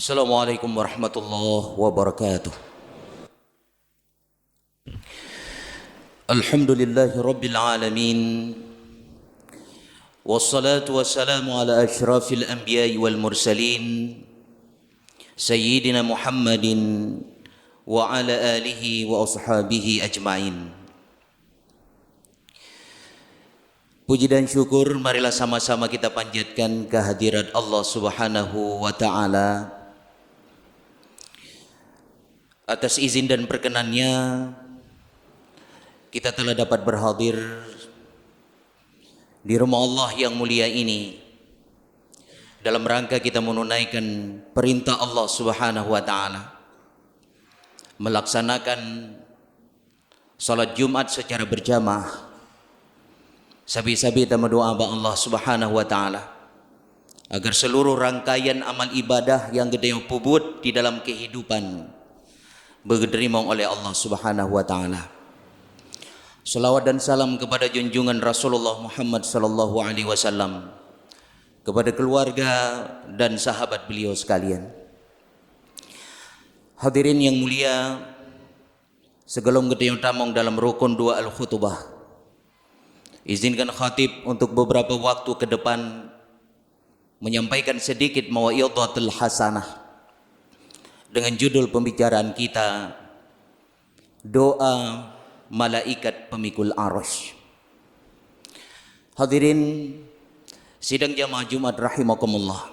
Assalamualaikum warahmatullahi wabarakatuh. Alhamdulillahi rabbil alamin. Wassalatu wassalamu ala asyrafil anbiya'i wal mursalin Sayyidina Muhammadin wa ala alihi wa ashabihi ajma'in. Puji dan syukur marilah sama-sama kita panjatkan kehadirat Allah Subhanahu wa taala. Atas izin dan perkenannya kita telah dapat berhadir di rumah Allah yang mulia ini dalam rangka kita menunaikan perintah Allah Subhanahu wa taala, melaksanakan salat Jumat secara berjamaah. Sabi-sabi kita berdoa kepada Allah Subhanahu wa taala agar seluruh rangkaian amal ibadah yang gede pubut di dalam kehidupan diterima oleh Allah Subhanahu wa taala. Salawat dan salam kepada junjungan Rasulullah Muhammad sallallahu alaihi wasallam, kepada keluarga dan sahabat beliau sekalian. Hadirin yang mulia, sebelum kita tamong dalam rukun dua al-khutbah, izinkan khatib untuk beberapa waktu ke depan menyampaikan sedikit mau'idhatul hasanah dengan judul pembicaraan kita, doa malaikat pemikul arasy. Hadirin sidang jamaah Jumat rahimakumullah.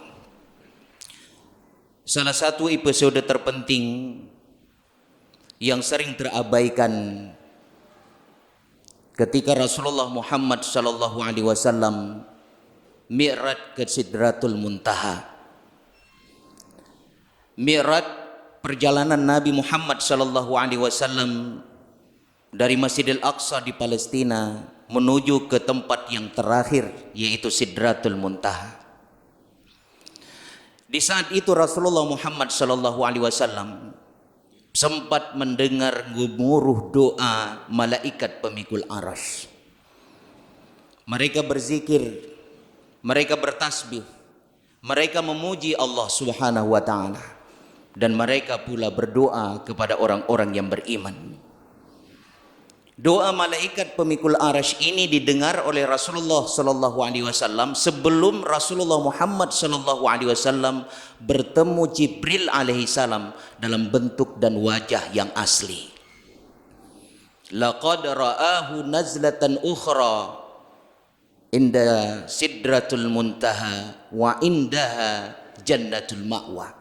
Salah satu episode terpenting yang sering terabaikan ketika Rasulullah Muhammad sallallahu alaihi wasallam mi'raj ke Sidratul Muntaha. Mi'raj, perjalanan Nabi Muhammad sallallahu alaihi wasallam dari Masjidil Aqsa di Palestina menuju ke tempat yang terakhir, yaitu Sidratul Muntaha. Di saat itu Rasulullah Muhammad sallallahu alaihi wasallam sempat mendengar gemuruh doa malaikat pemikul arasy. Mereka berzikir, mereka bertasbih, mereka memuji Allah Subhanahu wa taala, dan mereka pula berdoa kepada orang-orang yang beriman. Doa malaikat pemikul arasy ini didengar oleh Rasulullah sallallahu alaihi wasallam sebelum Rasulullah Muhammad sallallahu alaihi wasallam bertemu Jibril alaihi salam dalam bentuk dan wajah yang asli. Laqad ra'ahu nazlatan ukhra inda Sidratul Muntaha wa indaha Jannatul Ma'wa.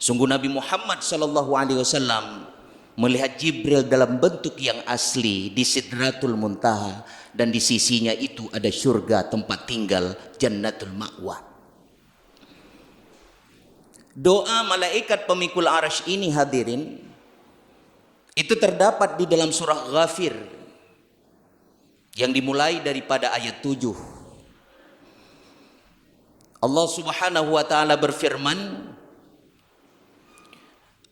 Sungguh Nabi Muhammad sallallahu alaihi wasallam melihat Jibril dalam bentuk yang asli di Sidratul Muntaha, dan di sisinya itu ada surga tempat tinggal, Jannatul Ma'wa. Doa malaikat pemikul arasy ini hadirin, itu terdapat di dalam surah Ghafir yang dimulai daripada ayat 7. Allah Subhanahu wa taala berfirman,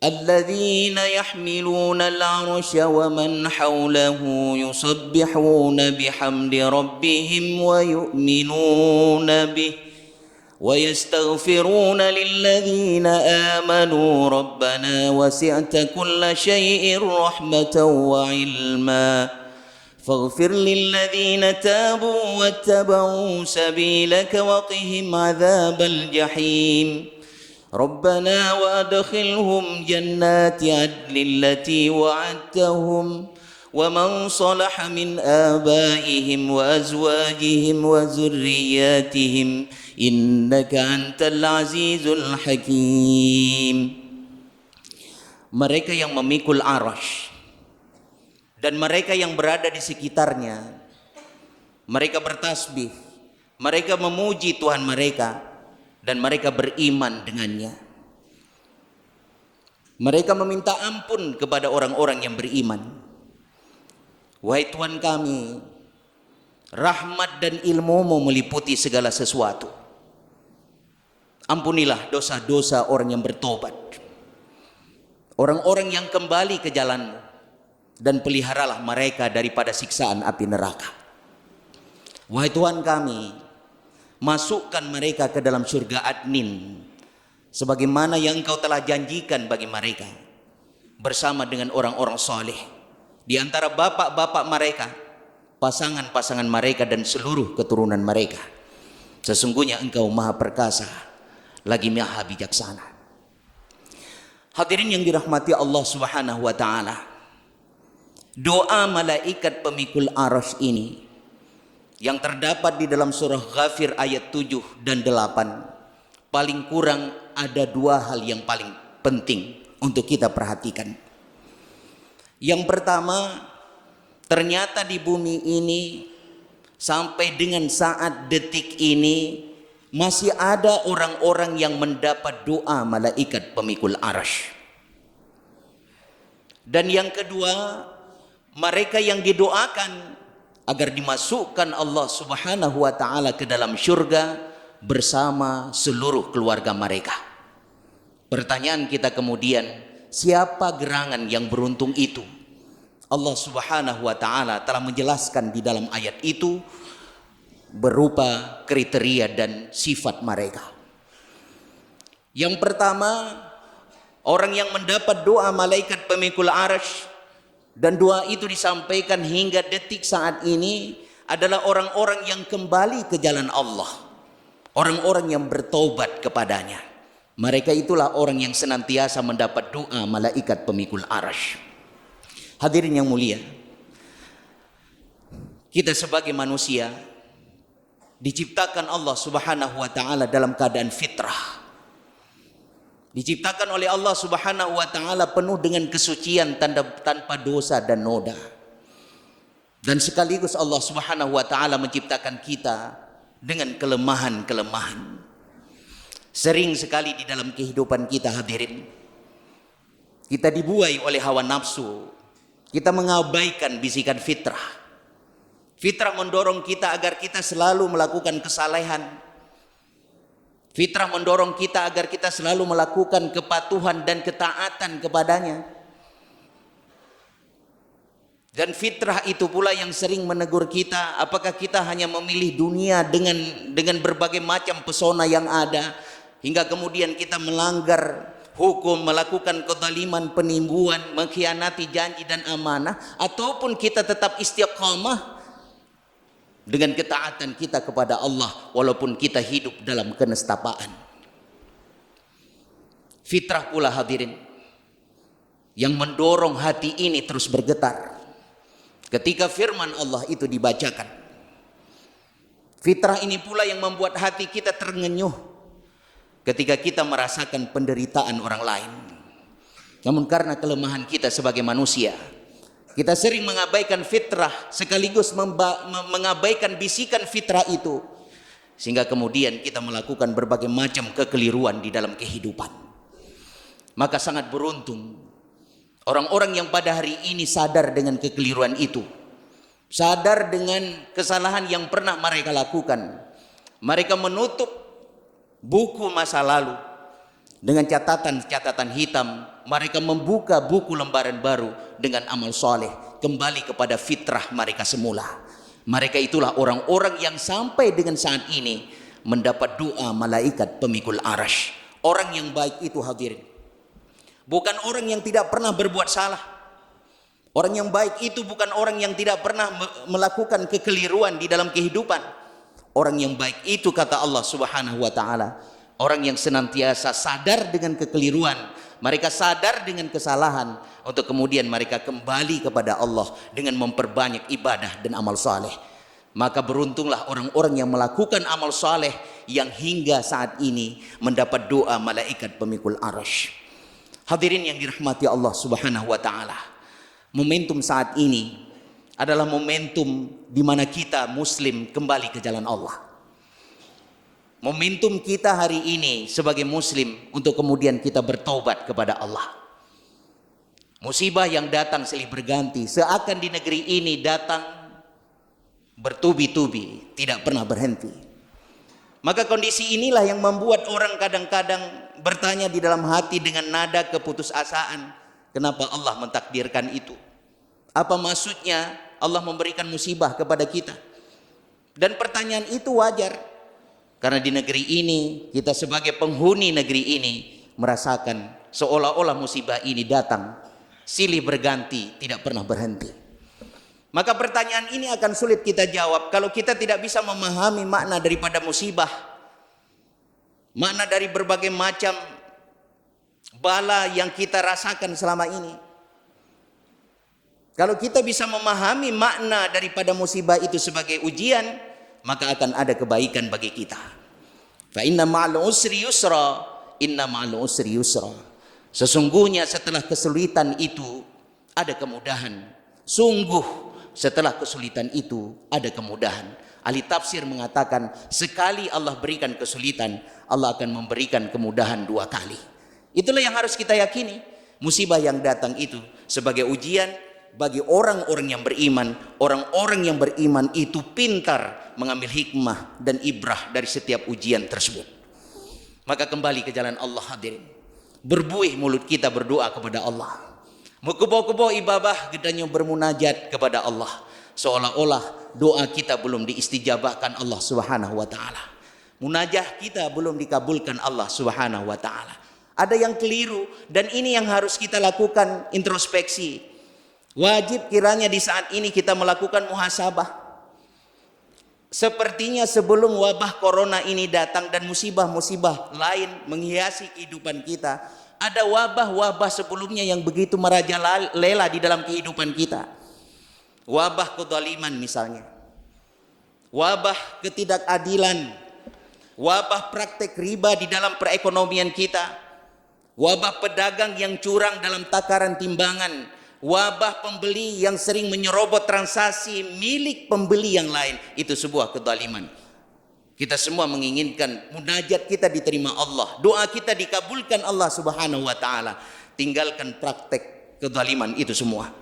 الذين يحملون العرش ومن حوله يسبحون بحمد ربهم ويؤمنون به ويستغفرون للذين آمنوا ربنا وسعت كل شيء رحمة وعلما فاغفر للذين تابوا واتبعوا سبيلك وقهم عذاب الجحيم ربنا وأدخلهم جنات عدن التي وعدتهم ومن صلح من آبائهم وأزواجهم وذرياتهم إنك أنت العزيز الحكيم. Mereka yang memikul arasy dan mereka yang berada di sekitarnya, mereka bertasbih, mereka memuji Tuhan mereka, dan mereka beriman dengannya. Mereka meminta ampun kepada orang-orang yang beriman. Wahai Tuhan kami, rahmat dan ilmu-Mu meliputi segala sesuatu. Ampunilah dosa-dosa orang yang bertobat, orang-orang yang kembali ke jalan-Mu, dan peliharalah mereka daripada siksaan api neraka. Wahai Tuhan kami, masukkan mereka ke dalam surga adnin, sebagaimana yang engkau telah janjikan bagi mereka bersama dengan orang-orang saleh di antara bapak-bapak mereka, pasangan-pasangan mereka dan seluruh keturunan mereka. Sesungguhnya engkau maha perkasa lagi maha bijaksana. Hadirin yang dirahmati Allah Subhanahu wa taala, doa malaikat pemikul arasy ini yang terdapat di dalam surah Ghafir ayat 7 dan 8, paling kurang ada dua hal yang paling penting untuk kita perhatikan. Yang pertama, ternyata di bumi ini sampai dengan saat detik ini masih ada orang-orang yang mendapat doa malaikat pemikul arasy. Dan yang kedua, mereka yang didoakan agar dimasukkan Allah Subhanahu wa taala ke dalam syurga bersama seluruh keluarga mereka. Pertanyaan kita kemudian, siapa gerangan yang beruntung itu? Allah Subhanahu wa taala telah menjelaskan di dalam ayat itu berupa kriteria dan sifat mereka. Yang pertama, orang yang mendapat doa malaikat pemikul arasy dan doa itu disampaikan hingga detik saat ini adalah orang-orang yang kembali ke jalan Allah, orang-orang yang bertobat kepadanya. Mereka itulah orang yang senantiasa mendapat doa malaikat pemikul arasy. Hadirin yang mulia, kita sebagai manusia diciptakan Allah Subhanahu wa taala dalam keadaan fitrah. Diciptakan oleh Allah Subhanahu wa taala penuh dengan kesucian tanpa dosa dan noda. Dan sekaligus Allah Subhanahu wa taala menciptakan kita dengan kelemahan-kelemahan. Sering sekali di dalam kehidupan kita, hadirin, kita dibuai oleh hawa nafsu. Kita mengabaikan bisikan fitrah. Fitrah mendorong kita agar kita selalu melakukan kesalehan. Fitrah mendorong kita agar kita selalu melakukan kepatuhan dan ketaatan kepadanya. Dan fitrah itu pula yang sering menegur kita, apakah kita hanya memilih dunia dengan berbagai macam pesona yang ada, hingga kemudian kita melanggar hukum, melakukan kezaliman, penipuan, mengkhianati janji dan amanah, ataupun kita tetap istiqamah dengan ketaatan kita kepada Allah walaupun kita hidup dalam kenestapaan. Fitrah pula, hadirin, yang mendorong hati ini terus bergetar ketika firman Allah itu dibacakan. Fitrah ini pula yang membuat hati kita terenyuh ketika kita merasakan penderitaan orang lain. Namun karena kelemahan kita sebagai manusia, kita sering mengabaikan fitrah sekaligus mengabaikan bisikan fitrah itu, sehingga kemudian kita melakukan berbagai macam kekeliruan di dalam kehidupan. Maka sangat beruntung orang-orang yang pada hari ini sadar dengan kekeliruan itu, sadar dengan kesalahan yang pernah mereka lakukan. Mereka menutup buku masa lalu dengan catatan-catatan hitam. Mereka membuka buku lembaran baru dengan amal soleh, kembali kepada fitrah mereka semula. Mereka itulah orang-orang yang sampai dengan saat ini mendapat doa malaikat pemikul arasy. Orang yang baik itu, hadirin, bukan orang yang tidak pernah berbuat salah. Orang yang baik itu bukan orang yang tidak pernah melakukan kekeliruan di dalam kehidupan. Orang yang baik itu, kata Allah Subhanahu wa taala, orang yang senantiasa sadar dengan kekeliruan, mereka sadar dengan kesalahan untuk kemudian mereka kembali kepada Allah dengan memperbanyak ibadah dan amal saleh. Maka beruntunglah orang-orang yang melakukan amal saleh yang hingga saat ini mendapat doa malaikat pemikul arasy. Hadirin yang dirahmati Allah Subhanahu wa taala, momentum saat ini adalah momentum di mana kita muslim kembali ke jalan Allah. Momentum kita hari ini sebagai muslim untuk kemudian kita bertobat kepada Allah. Musibah yang datang silih berganti, seakan di negeri ini datang bertubi-tubi, tidak pernah berhenti. Maka kondisi inilah yang membuat orang kadang-kadang bertanya di dalam hati dengan nada keputusasaan, kenapa Allah mentakdirkan itu? Apa maksudnya Allah memberikan musibah kepada kita? Dan pertanyaan itu wajar. Karena di negeri ini, kita sebagai penghuni negeri ini merasakan seolah-olah musibah ini datang silih berganti, tidak pernah berhenti. Maka pertanyaan ini akan sulit kita jawab kalau kita tidak bisa memahami makna daripada musibah, makna dari berbagai macam bala yang kita rasakan selama ini. Kalau kita bisa memahami makna daripada musibah itu sebagai ujian, maka akan ada kebaikan bagi kita. Fa inna ma'al usri yusra, inna ma'al usri yusra. Sesungguhnya setelah kesulitan itu ada kemudahan. Sungguh setelah kesulitan itu ada kemudahan. Ahli tafsir mengatakan sekali Allah berikan kesulitan, Allah akan memberikan kemudahan 2 kali. Itulah yang harus kita yakini. Musibah yang datang itu sebagai ujian bagi orang-orang yang beriman. Orang-orang yang beriman itu pintar mengambil hikmah dan ibrah dari setiap ujian tersebut. Maka kembali ke jalan Allah hadirin. Berbuih mulut kita berdoa kepada Allah. Mekubo-kubo ibadah gedanya bermunajat kepada Allah. Seolah-olah doa kita belum diistijabahkan Allah Subhanahu wa taala. Munajah kita belum dikabulkan Allah Subhanahu wa taala. Ada yang keliru dan ini yang harus kita lakukan introspeksi. Wajib kiranya di saat ini kita melakukan muhasabah. Sepertinya sebelum wabah corona ini datang dan musibah-musibah lain menghiasi kehidupan kita, ada wabah-wabah sebelumnya yang begitu merajalela di dalam kehidupan kita. Wabah kezaliman misalnya, wabah ketidakadilan, wabah praktek riba di dalam perekonomian kita, wabah pedagang yang curang dalam takaran timbangan, wabah pembeli yang sering menyerobot transaksi milik pembeli yang lain. Itu sebuah kezaliman. Kita semua menginginkan munajat kita diterima Allah, doa kita dikabulkan Allah Subhanahu wa taala. Tinggalkan praktek kezaliman itu semua.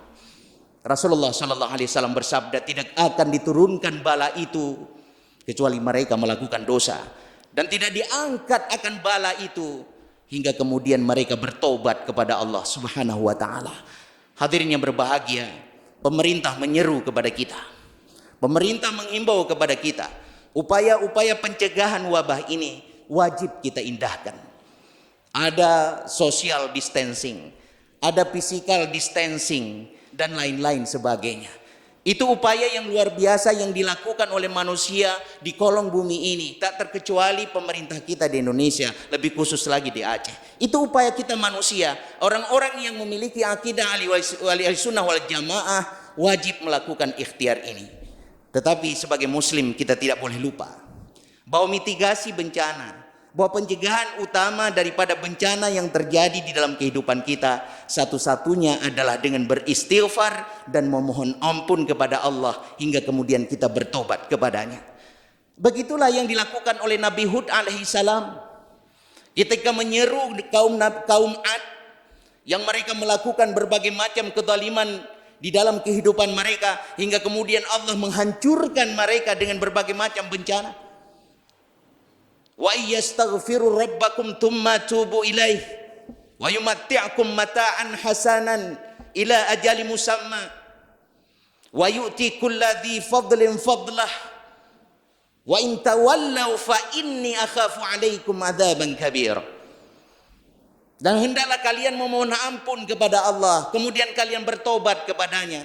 Rasulullah sallallahu alaihi wasallam bersabda, tidak akan diturunkan bala itu kecuali mereka melakukan dosa, dan tidak diangkat akan bala itu hingga kemudian mereka bertobat kepada Allah Subhanahu wa taala. Hadirin yang berbahagia, pemerintah menyeru kepada kita. Pemerintah mengimbau kepada kita. Upaya-upaya pencegahan wabah ini wajib kita indahkan. Ada social distancing, ada physical distancing, dan lain-lain sebagainya. Itu upaya yang luar biasa yang dilakukan oleh manusia di kolong bumi ini. Tak terkecuali pemerintah kita di Indonesia, lebih khusus lagi di Aceh. Itu upaya kita manusia. Orang-orang yang memiliki akidah ahli sunnah wal jamaah wajib melakukan ikhtiar ini. Tetapi sebagai muslim kita tidak boleh lupa bahwa mitigasi bencana, bahwa pencegahan utama daripada bencana yang terjadi di dalam kehidupan kita satu-satunya adalah dengan beristighfar dan memohon ampun kepada Allah hingga kemudian kita bertobat kepadanya. Begitulah yang dilakukan oleh Nabi Hud alaihissalam ketika menyeru kaum Ad yang mereka melakukan berbagai macam kezaliman di dalam kehidupan mereka hingga kemudian Allah menghancurkan mereka dengan berbagai macam bencana. Wa yastaghfiru rabbakum thumma tubu ilaih wa yumatti'akum mata'an hasanan ila ajali musamma wa yu'ti kulladzi fadlin fadlah wa in tawallaw fa inni akhafu 'alaikum adzaban kabir. Dan hendaklah kalian memohon ampun kepada Allah, kemudian kalian bertobat kepadanya,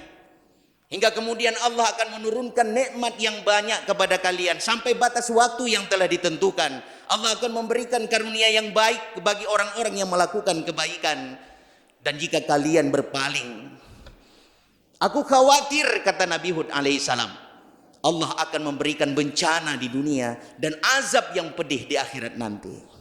hingga kemudian Allah akan menurunkan nikmat yang banyak kepada kalian sampai batas waktu yang telah ditentukan. Allah akan memberikan karunia yang baik bagi orang-orang yang melakukan kebaikan. Dan jika kalian berpaling, aku khawatir, kata Nabi Hud alaihissalam, Allah akan memberikan bencana di dunia dan azab yang pedih di akhirat nanti.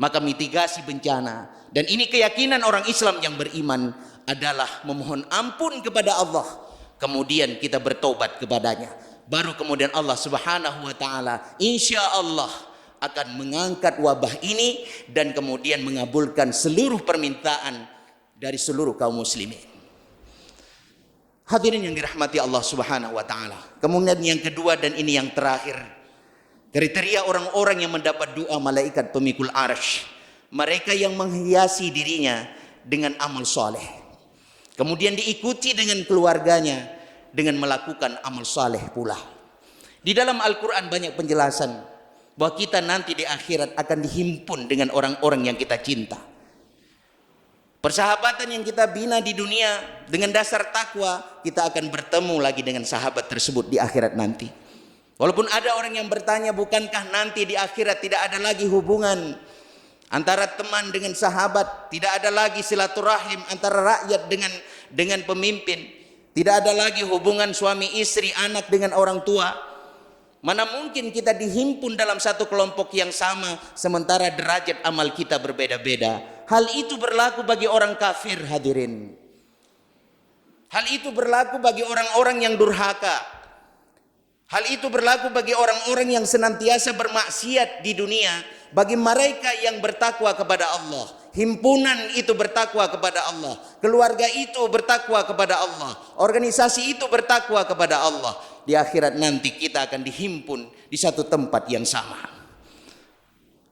Maka mitigasi bencana, dan ini keyakinan orang Islam yang beriman, adalah memohon ampun kepada Allah, kemudian kita bertobat kepadanya. Baru kemudian Allah Subhanahu wa taala insya Allah akan mengangkat wabah ini dan kemudian mengabulkan seluruh permintaan dari seluruh kaum muslimin. Hadirin yang dirahmati Allah Subhanahu wa taala. Kemudian yang kedua dan ini yang terakhir, kriteria orang-orang yang mendapat doa malaikat pemikul arsy, mereka yang menghiasi dirinya dengan amal soleh, kemudian diikuti dengan keluarganya dengan melakukan amal soleh pula. Di dalam Al-Quran banyak penjelasan bahwa kita nanti di akhirat akan dihimpun dengan orang-orang yang kita cinta. Persahabatan yang kita bina di dunia dengan dasar takwa, kita akan bertemu lagi dengan sahabat tersebut di akhirat nanti. Walaupun ada orang yang bertanya, bukankah nanti di akhirat tidak ada lagi hubungan antara teman dengan sahabat, tidak ada lagi silaturahim antara rakyat dengan pemimpin, tidak ada lagi hubungan suami istri, anak dengan orang tua. Mana mungkin kita dihimpun dalam satu kelompok yang sama sementara derajat amal kita berbeda-beda. Hal itu berlaku bagi orang kafir, hadirin. Hal itu berlaku bagi orang-orang yang durhaka. Hal itu berlaku bagi orang-orang yang senantiasa bermaksiat di dunia. Bagi mereka yang bertakwa kepada Allah, himpunan itu bertakwa kepada Allah, keluarga itu bertakwa kepada Allah, organisasi itu bertakwa kepada Allah. Di akhirat nanti kita akan dihimpun di satu tempat yang sama.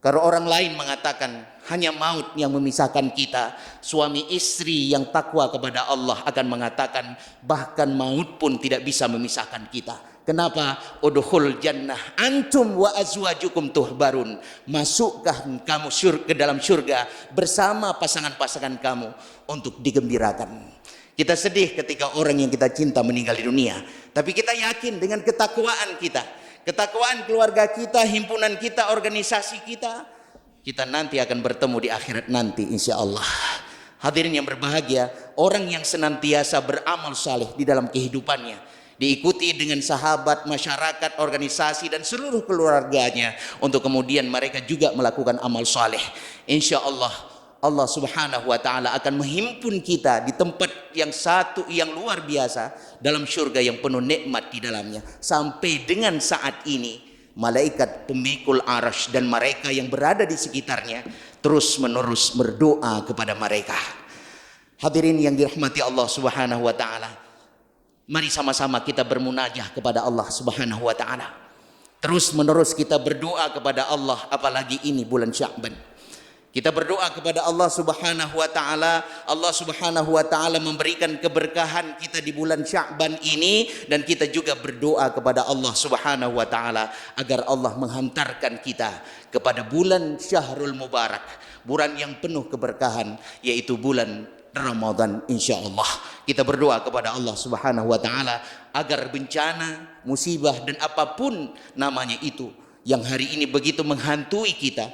Kalau orang lain mengatakan hanya maut yang memisahkan kita, suami istri yang takwa kepada Allah akan mengatakan bahkan maut pun tidak bisa memisahkan kita. Kenapa? Udkhul jannah antum wa azwajukum tuhbarun. Masuklah kamu ke dalam surga bersama pasangan-pasangan kamu untuk digembirakan. Kita sedih ketika orang yang kita cinta meninggal di dunia, tapi kita yakin dengan ketakwaan kita, ketakwaan keluarga kita, himpunan kita, organisasi kita, kita nanti akan bertemu di akhirat nanti insya Allah. Hadirin yang berbahagia, orang yang senantiasa beramal saleh di dalam kehidupannya, diikuti dengan sahabat, masyarakat, organisasi dan seluruh keluarganya, untuk kemudian mereka juga melakukan amal saleh. Insya Allah, Allah subhanahu wa ta'ala akan menghimpun kita di tempat yang satu yang luar biasa, dalam surga yang penuh nikmat di dalamnya. Sampai dengan saat ini, malaikat pemikul arasy dan mereka yang berada di sekitarnya terus menerus berdoa kepada mereka. Hadirin yang dirahmati Allah subhanahu wa ta'ala, mari sama-sama kita bermunajah kepada Allah subhanahu wa ta'ala. Terus menerus kita berdoa kepada Allah, apalagi ini bulan Sya'ban. Kita berdoa kepada Allah subhanahu wa ta'ala. Allah subhanahu wa ta'ala memberikan keberkahan kita di bulan Sya'ban ini. Dan kita juga berdoa kepada Allah subhanahu wa ta'ala agar Allah menghantarkan kita kepada bulan Syahrul Mubarak, bulan yang penuh keberkahan, yaitu bulan Ramadan insya Allah. Kita berdoa kepada Allah subhanahu wa ta'ala agar bencana, musibah dan apapun namanya itu yang hari ini begitu menghantui kita,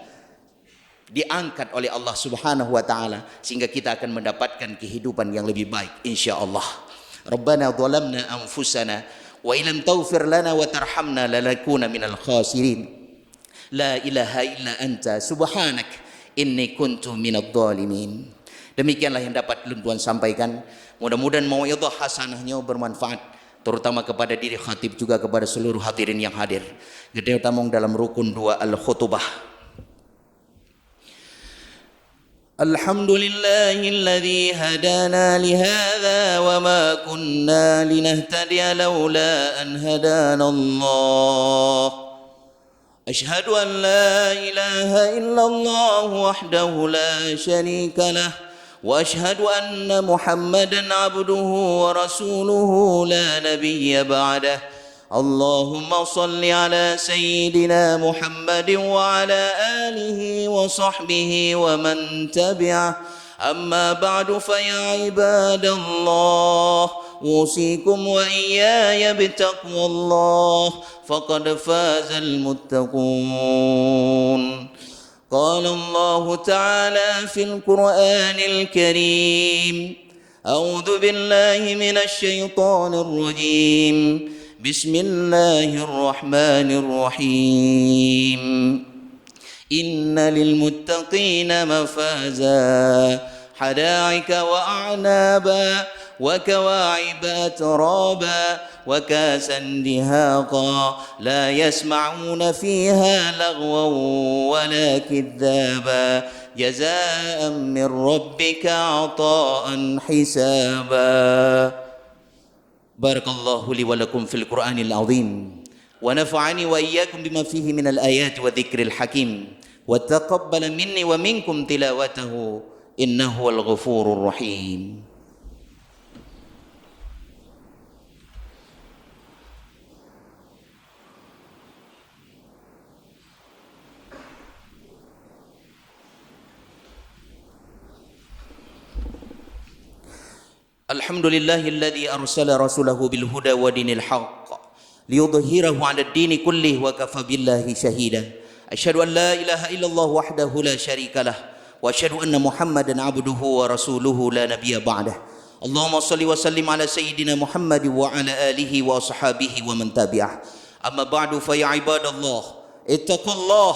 diangkat oleh Allah subhanahu wa ta'ala, sehingga kita akan mendapatkan kehidupan yang lebih baik insya Allah. Rabbana zalamna anfusana wa ilam taghfir lana wa tarhamna lanakuna minal khasirin. La ilaha illa anta subhanak inni kuntu minadh dhalimin. Demikianlah yang dapat Tuan sampaikan. Mudah-mudahan mau'izah hasanahnya bermanfaat, terutama kepada diri khatib, juga kepada seluruh hadirin yang hadir. Kita utamong dalam rukun 2 al-khutbah. Alhamdulillahilladzi hadana lihadza wa ma kunna linahtadiya laula an hadana Allah. Ashhadu an la ilaha illallah wahdahu la syarika lah. وأشهد أن محمدا عبده ورسوله لا نبي بعده. اللهم صل على سيدنا محمد وعلى آله وصحبه ومن تبعه. أما بعد فيا عباد الله أوصيكم وإياي بتقوى الله فقد فاز المتقون. قال الله تعالى في القرآن الكريم: أعوذ بالله من الشيطان الرجيم. بسم الله الرحمن الرحيم. إن للمتقين مفازا حدائق وأعنابا وكواعب أترابا وكاسا دهاقا لا يسمعون فيها لغوا ولا كذابا جزاء من ربك عطاء حسابا. بارك الله لي ولكم في القرآن العظيم ونفعني وإياكم بما فيه من الآيات والذكر الحكيم وتقبل مني ومنكم تلاوته إنه هو الغفور الرحيم. Alhamdulillahilladzi arsala rasulahu bil huda wa dinil haqq liyudhhirahu 'ala ad-dini kullih wa kafa billahi shahida. Asyhadu an la ilaha illallah wahdahu la syarikalah wa asyhadu anna Muhammadan 'abduhu wa rasuluhu la nabiyya ba'dah. Allahumma shalli wa sallim ala sayyidina Muhammad wa ala alihi wa ashabihi wa man tabi'ah. Amma ba'du fa ya ibadallah ittaqullah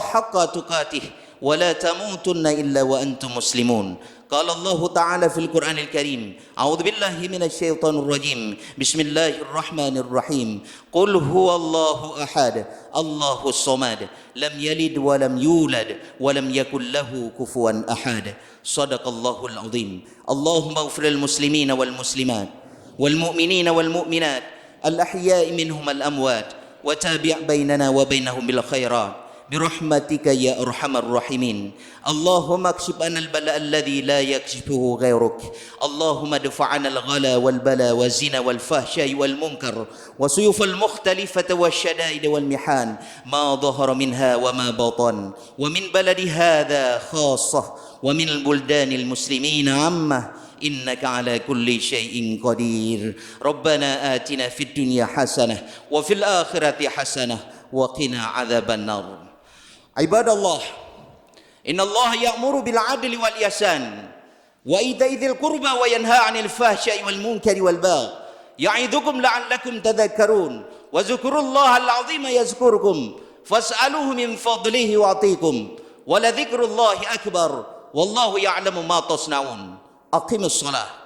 haqqa tuqatih wa la tamutunna illa wa antum muslimun. Qala Allah Ta'ala fil Qur'anil Karim, a'udzu billahi minasy syaithanir rajim. Bismillahirrahmanirrahim. Qul huwallahu ahad, Allahus samad, lam yalid wa lam yulad wa lam yakul lahu kufuwan ahad. Shadaqallahul azim. Allahumma ighfir lil muslimina wal muslimat wal mu'minina wal mu'minat al ahya'i minhum al amwat wa tabi' bainana wa bainahum bil khairat برحمتك يا أرحم الراحمين. اللهم اكشف عنا البلاء الذي لا يكشفه غيرك. اللهم ادفع عنا الغلا والبلاء والزنا والفحشاء والمنكر والسيوف المختلفة والشدائد والمحان ما ظهر منها وما بطن ومن بلد هذا خاصة ومن البلدان المسلمين عامة إنك على كل شيء قدير. ربنا آتنا في الدنيا حسنة وفي الآخرة حسنة وقنا عذاب النار. Ibadallah, innallaha ya'muru bil 'adli wal ihsan wa ita'i dzil qurba wa yanha 'anil fahsya'i wal munkari wal baghi ya'idukum la'allakum tadhakkarun wa dzkurullaha al-'azima yazkurkum fas'aluhu min fadlihi yu'tikum wa la dzikrullahi akbar wallahu ya'lamu ma tasna'un. Aqimus shalah.